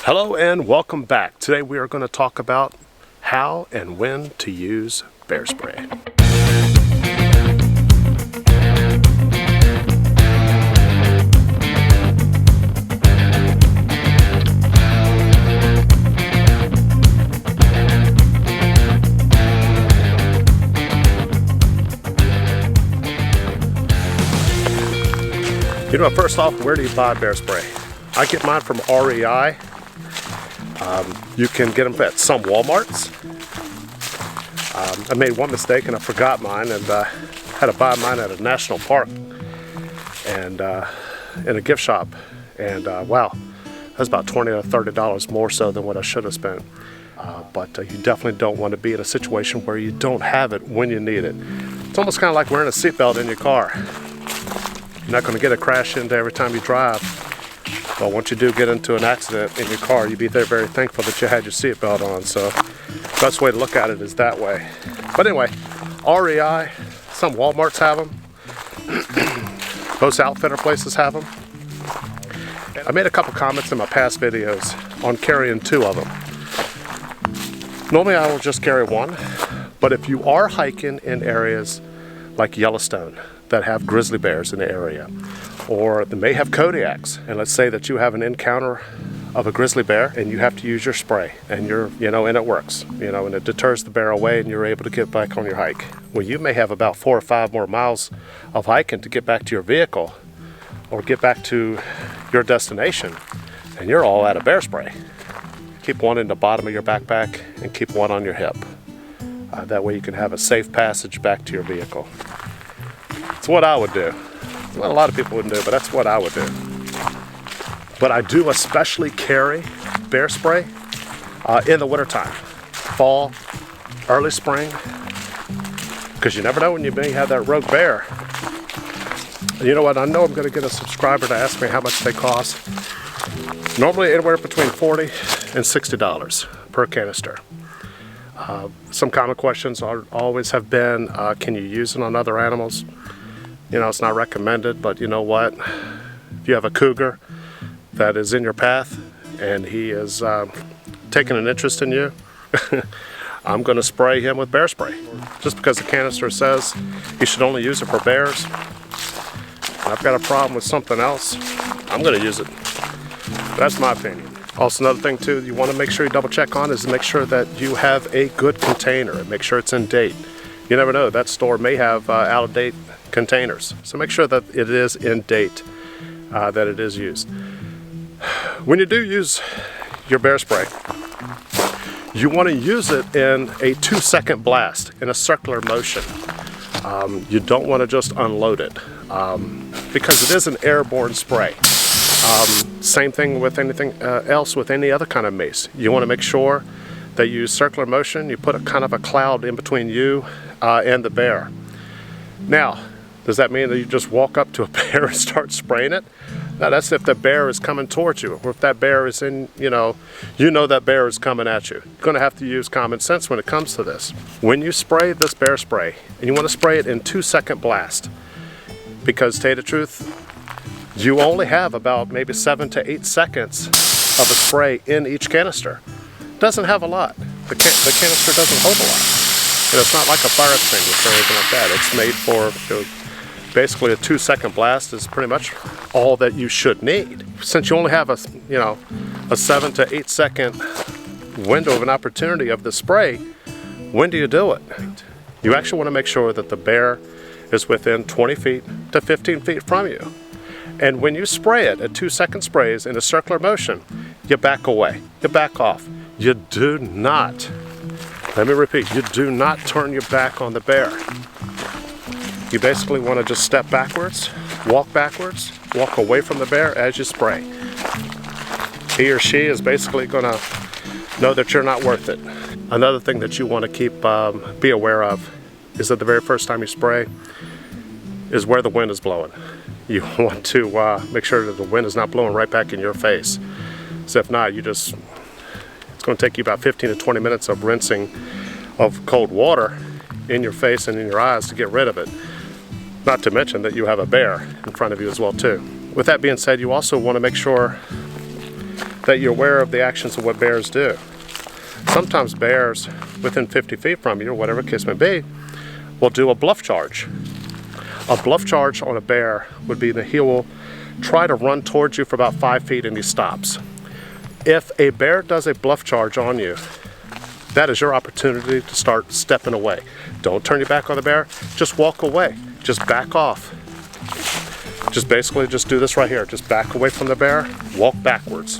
Hello and welcome back. Today we are going to talk about how and when to use bear spray. You know, first off, where do you buy bear spray? I get mine from REI. You can get them at some Walmarts. I made one mistake and I forgot mine, and had to buy mine at a national park and in a gift shop. And wow, that's about $20 to $30 more so than what I should have spent. But you definitely don't want to be in a situation where you don't have it when you need it. It's almost kind of like wearing a seatbelt in your car. You're not going to get a crash into every time you drive. But once you do get into an accident in your car, you'd be very thankful that you had your seatbelt on. So the best way to look at it is that way. But anyway, REI, some Walmarts have them. Most outfitter places have them. I made a couple comments in my past videos on carrying 2 of them. Normally I will just carry 1, but if you are hiking in areas like Yellowstone that have grizzly bears in the area, or they may have Kodiaks, and let's say that you have an encounter of a grizzly bear and you have to use your spray, and and it works, and it deters the bear away and you're able to get back on your hike. Well, you may have about 4 or 5 more miles of hiking to get back to your vehicle or get back to your destination, and you're all out of bear spray. Keep one in the bottom of your backpack and keep one on your hip. That way you can have a safe passage back to your vehicle. It's what I would do. It's what a lot of people wouldn't do, but that's what I would do. But I do especially carry bear spray in the wintertime, fall, early spring, because you never know when you may have that rogue bear. You know what? I know I'm going to get a subscriber to ask me how much they cost. Normally anywhere between $40 and $60 per canister. Some common questions always have been, can you use it on other animals? It's not recommended, but you know what? If you have a cougar that is in your path and he is taking an interest in you, I'm going to spray him with bear spray. Just because the canister says you should only use it for bears, and I've got a problem with something else, I'm going to use it. That's my opinion. Also, another thing too you want to make sure you double check on is make sure that you have a good container and make sure it's in date. You never know, that store may have out of date containers, so make sure that it is in date, that it is used. When you do use your bear spray, you want to use it in a 2-second blast in a circular motion. You don't want to just unload it because it is an airborne spray. Same thing with anything else with any other kind of mace. You want to make sure that you use circular motion. You put a kind of a cloud in between you and the bear. Now, does that mean that you just walk up to a bear and start spraying it? No, that's if the bear is coming towards you, or if that bear is in, that bear is coming at you. You're going to have to use common sense when it comes to this. When you spray this bear spray, and you want to spray it in 2-second blast, because to tell you the truth, you only have about maybe 7 to 8 seconds of a spray in each canister. It doesn't have a lot. The canister doesn't hold a lot. It's not like a fire extinguisher or anything like that. It's made for, basically a 2-second blast is pretty much all that you should need. Since you only have a 7 to 8 second window of an opportunity of the spray, when do you do it? You actually want to make sure that the bear is within 20 feet to 15 feet from you. And when you spray it at 2-second sprays in a circular motion, you back away, you back off. You do not, let me repeat, you do not turn your back on the bear. You basically want to just step backwards, walk away from the bear as you spray. He or she is basically going to know that you're not worth it. Another thing that you want to be aware of is that the very first time you spray is where the wind is blowing. You want to make sure that the wind is not blowing right back in your face. So if not, it's going to take you about 15 to 20 minutes of rinsing of cold water in your face and in your eyes to get rid of it. Not to mention that you have a bear in front of you as well too. With that being said, you also want to make sure that you're aware of the actions of what bears do. Sometimes bears within 50 feet from you, or whatever the case may be, will do a bluff charge. A bluff charge on a bear would be that he will try to run towards you for about 5 feet and he stops. If a bear does a bluff charge on you, that is your opportunity to start stepping away. Don't turn your back on the bear, just walk away, just back off. Just basically just do this right here, just back away from the bear, walk backwards.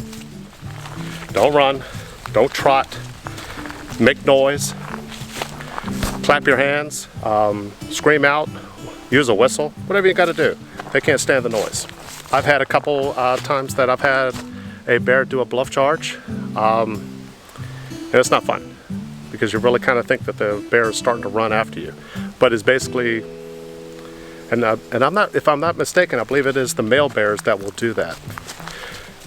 Don't run, don't trot, make noise, clap your hands, scream out, use a whistle, whatever you got to do. They can't stand the noise. I've had a couple times that I've had a bear do a bluff charge, and it's not fun because you really kind of think that the bear is starting to run after you. But it's basically, and if I'm not mistaken, I believe it is the male bears that will do that.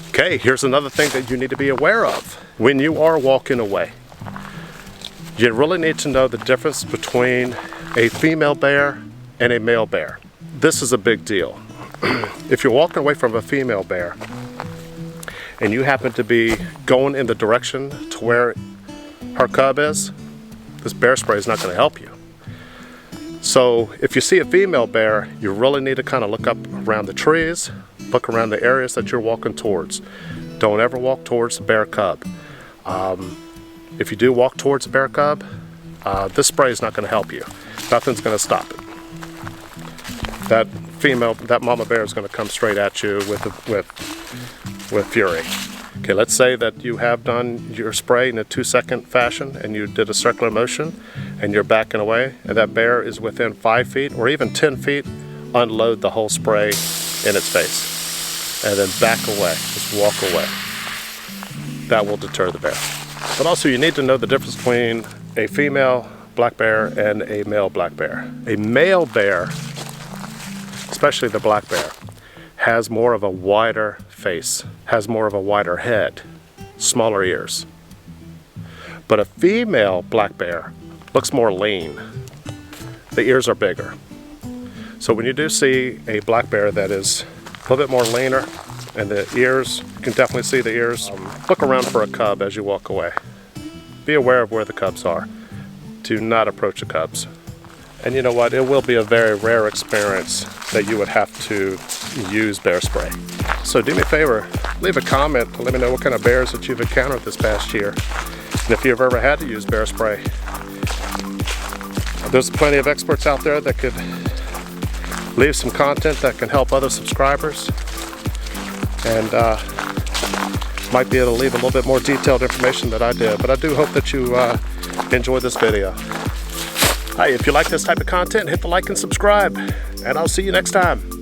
Okay, here's another thing that you need to be aware of. When you are walking away, you really need to know the difference between a female bear and a male bear. This is a big deal. If you're walking away from a female bear and you happen to be going in the direction to where her cub is, this bear spray is not going to help you. So if you see a female bear, you really need to kind of look up around the trees, look around the areas that you're walking towards. Don't ever walk towards the bear cub. If you do walk towards the bear cub, this spray is not going to help you. Nothing's going to stop it. That mama bear is going to come straight at you with fury. Okay, let's say that you have done your spray in a 2-second fashion and you did a circular motion and you're backing away and that bear is within 5 feet or even 10 feet, unload the whole spray in its face and then back away, just walk away. That will deter the bear. But also you need to know the difference between a female black bear and a male black bear. A male bear, especially the black bear, has more of a wider face, has more of a wider head, smaller ears. But a female black bear looks more lean. The ears are bigger. So when you do see a black bear that is a little bit more leaner and the ears, you can definitely see the ears, look around for a cub as you walk away. Be aware of where the cubs are. Do not approach the cubs. And you know what, it will be a very rare experience that you would have to use bear spray. So do me a favor, leave a comment to let me know what kind of bears that you've encountered this past year. And if you've ever had to use bear spray. There's plenty of experts out there that could leave some content that can help other subscribers. And might be able to leave a little bit more detailed information than I did. But I do hope that you enjoyed this video. Hey, if you like this type of content, hit the like and subscribe, and I'll see you next time.